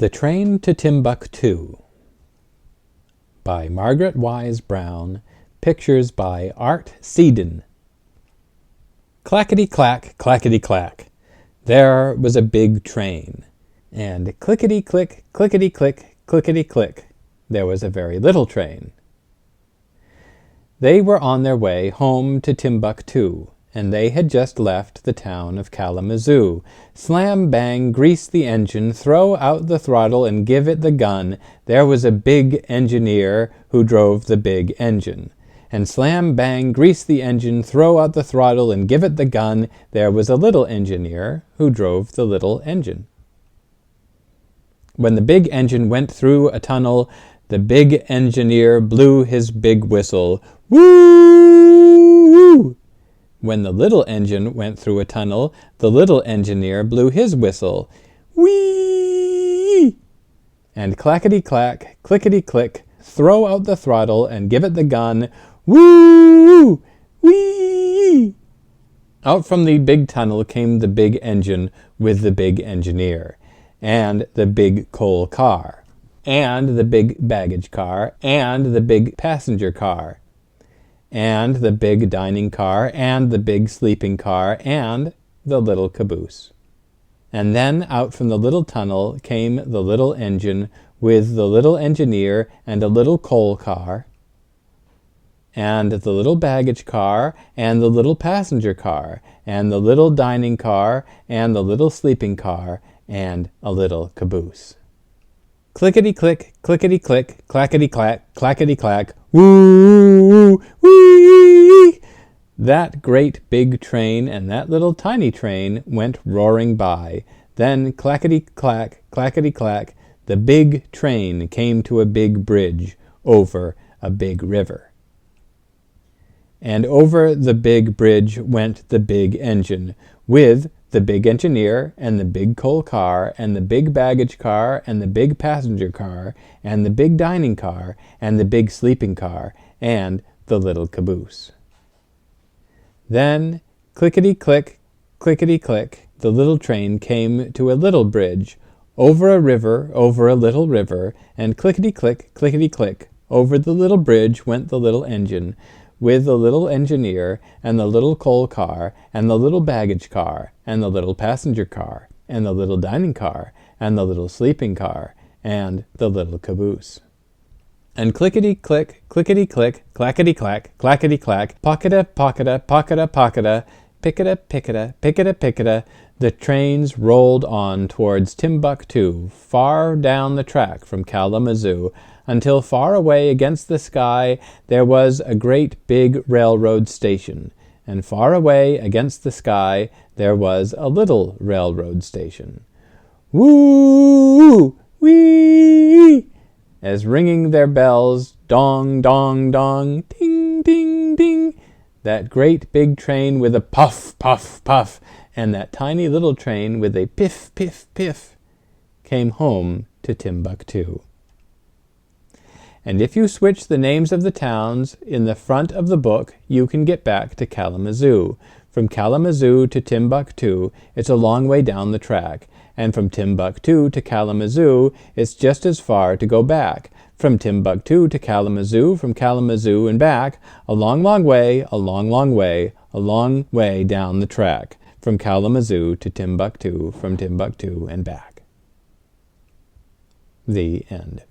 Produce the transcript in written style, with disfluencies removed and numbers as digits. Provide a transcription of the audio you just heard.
The Train to Timbuctoo by Margaret Wise Brown. Pictures by Art Seedon. Clackety-clack, clackety-clack. There was a big train. And clickety-click, clickety-click, clickety-click. There was a very little train. They were on their way home to Timbuctoo, and they had just left the town of Kalamazoo. Slam bang, grease the engine, throw out the throttle and give it the gun. There was a big engineer who drove the big engine. And slam bang, grease the engine, throw out the throttle and give it the gun. There was a little engineer who drove the little engine. When the big engine went through a tunnel, the big engineer blew his big whistle. Woo! When the little engine went through a tunnel, the little engineer blew his whistle. Whee! And clackety-clack, clickety-click, throw out the throttle and give it the gun. Woo! Whee! Out from the big tunnel came the big engine with the big engineer, and the big coal car, and the big baggage car, and the big passenger car, and the big dining car, and the big sleeping car, and the little caboose. And then out from the little tunnel came the little engine with the little engineer and a little coal car, and the little baggage car, and the little passenger car, and the little dining car, and the little sleeping car, and a little caboose. Clickety-click, clickety-click, clackety-clack, clackety-clack, woo, wee! That great big train and that little tiny train went roaring by. Then clackety-clack, clackety-clack, the big train came to a big bridge over a big river. And over the big bridge went the big engine, with the big engineer, and the big coal car, and the big baggage car, and the big passenger car, and the big dining car, and the big sleeping car, and the little caboose. Then, clickety-click, clickety-click, the little train came to a little bridge, over a river, over a little river, and clickety-click, clickety-click, over the little bridge went the little engine, with the little engineer, and the little coal car, and the little baggage car, and the little passenger car, and the little dining car, and the little sleeping car, and the little caboose. And clickety-click, clickety-click, clackety-clack, clackety-clack, pocketa, pocketa, pocketa, pocketa, picketa, picketa, picketa, picketa, the trains rolled on towards Timbuctoo, far down the track from Kalamazoo, until far away against the sky there was a great big railroad station, and far away against the sky there was a little railroad station. Woo! Wee! As ringing their bells, dong, dong, dong, ding, ding, ding, that great big train with a puff, puff, puff, and that tiny little train with a piff, piff, piff, came home to Timbuctoo. And if you switch the names of the towns in the front of the book, you can get back to Kalamazoo. From Kalamazoo to Timbuctoo, it's a long way down the track. And from Timbuctoo to Kalamazoo, it's just as far to go back. From Timbuctoo to Kalamazoo, from Kalamazoo and back, a long, long way, a long, long way, a long way down the track. From Kalamazoo to Timbuctoo, from Timbuctoo and back. The end.